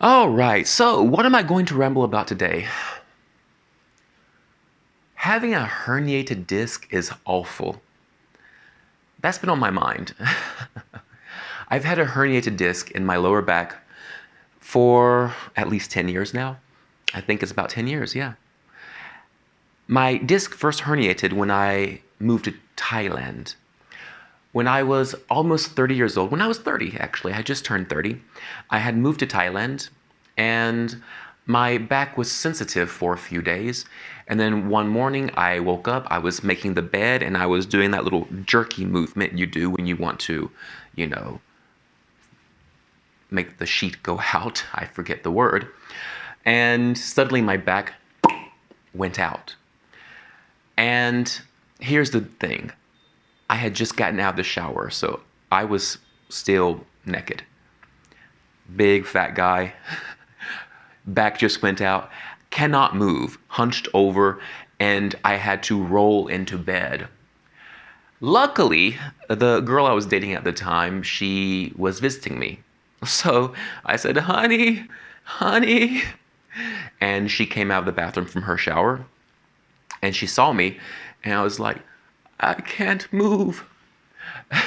All right, so what am I going to ramble about today? Having a herniated disc is awful. That's been on my mind. I've had a herniated disc in my lower back for at least 10 years now. I think it's about 10 years, yeah. My disc first herniated when I moved to Thailand. When I was almost 30 years old, when I was 30 actually, I just turned 30, I had moved to Thailand and my back was sensitive for a few days. And then one morning I woke up, I was making the bed and I was doing that little jerky movement you do when you want to, you know, make the sheet go out. I forget the word. And suddenly my back went out. And here's the thing. I had just gotten out of the shower, so I was still naked. Big fat guy, back just went out, cannot move, hunched over, and I had to roll into bed. Luckily, the girl I was dating at the time, she was visiting me. So I said, honey, honey. And she came out of the bathroom from her shower, and she saw me, and I was like, I can't move.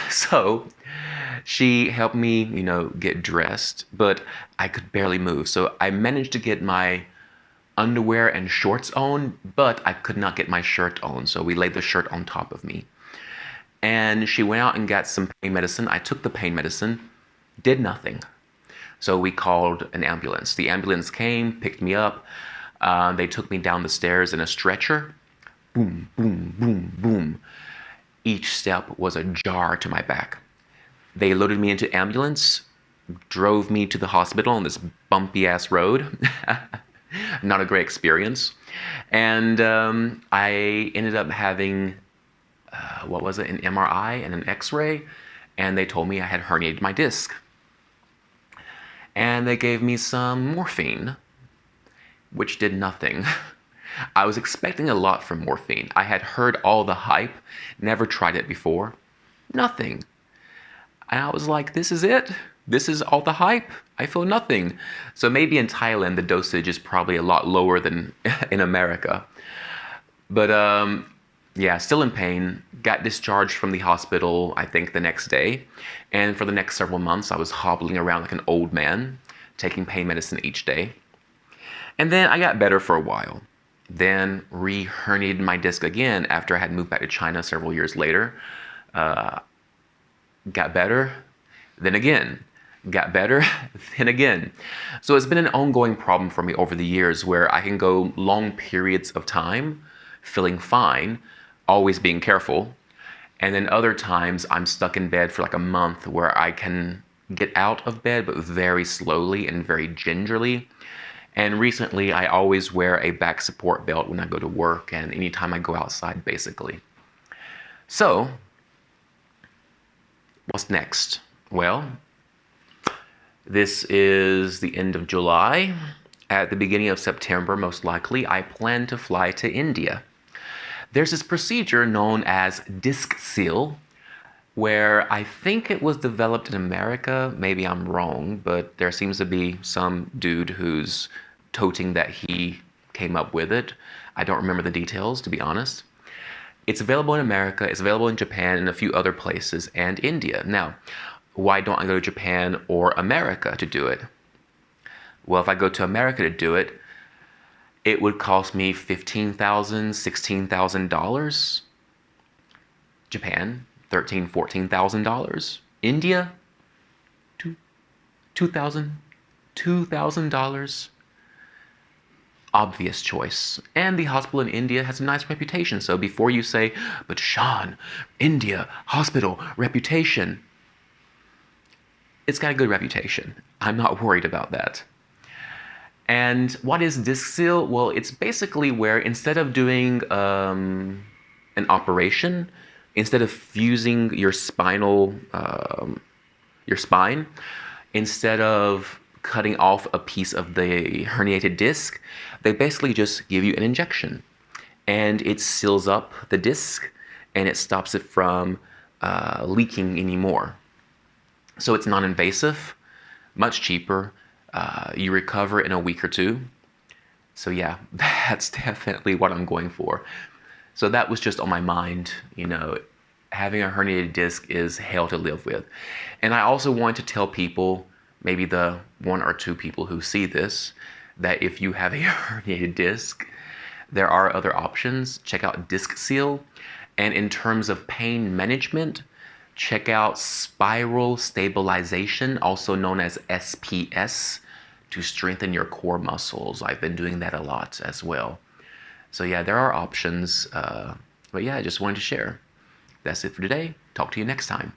So she helped me, get dressed, but I could barely move. So I managed to get my underwear and shorts on, but I could not get my shirt on. So we laid the shirt on top of me. And she went out and got some pain medicine. I took the pain medicine, did nothing. So we called an ambulance. The ambulance came, picked me up. They took me down the stairs in a stretcher. Boom, boom, boom, boom. Each step was a jar to my back. They loaded me into ambulance, drove me to the hospital on this bumpy ass road. Not a great experience. And I ended up having, an MRI and an X-ray. And they told me I had herniated my disc. And they gave me some morphine, which did nothing. I was expecting a lot from morphine. I had heard all the hype, never tried it before. Nothing. And I was like, this is it? This is all the hype? I feel nothing. So maybe in Thailand, the dosage is probably a lot lower than in America. But yeah, still in pain. Got discharged from the hospital, I think, the next day. And for the next several months, I was hobbling around like an old man, taking pain medicine each day. And then I got better for a while. Then re-herniated my disc again after I had moved back to China several years later. Got better, then again. Got better, then again. So it's been an ongoing problem for me over the years where I can go long periods of time feeling fine, always being careful. And then other times I'm stuck in bed for like a month where I can get out of bed, but very slowly and very gingerly. And recently, I always wear a back support belt when I go to work and anytime I go outside, basically. So, what's next? Well, this is the end of July. At the beginning of September, most likely, I plan to fly to India. There's this procedure known as disc seal, where I think it was developed in America. Maybe I'm wrong, but there seems to be some dude who's toting that he came up with it. I don't remember the details, to be honest. It's available in America, it's available in Japan and a few other places, and India. Now, why don't I go to Japan or America to do it? Well, if I go to America to do it, it would cost me $15,000, $16,000. Japan, $13,000, $14,000. India, $2,000. Obvious choice. And the hospital in India has a nice reputation. So before you say, but Sean, India, hospital, reputation, it's got a good reputation. I'm not worried about that. And what is disc seal? Well, it's basically where instead of doing an operation, instead of fusing your spine, instead of cutting off a piece of the herniated disc, they basically just give you an injection. And it seals up the disc and it stops it from leaking anymore. So it's non-invasive, much cheaper, You recover in a week or two. So yeah, that's definitely what I'm going for. So that was just on my mind. Having a herniated disc is hell to live with. And I also want to tell people, maybe the one or two people who see this, that if you have a herniated disc, there are other options. Check out Disc Seal. And in terms of pain management, check out spiral stabilization, also known as SPS, to strengthen your core muscles. I've been doing that a lot as well. So yeah, there are options. But yeah, I just wanted to share. That's it for today. Talk to you next time.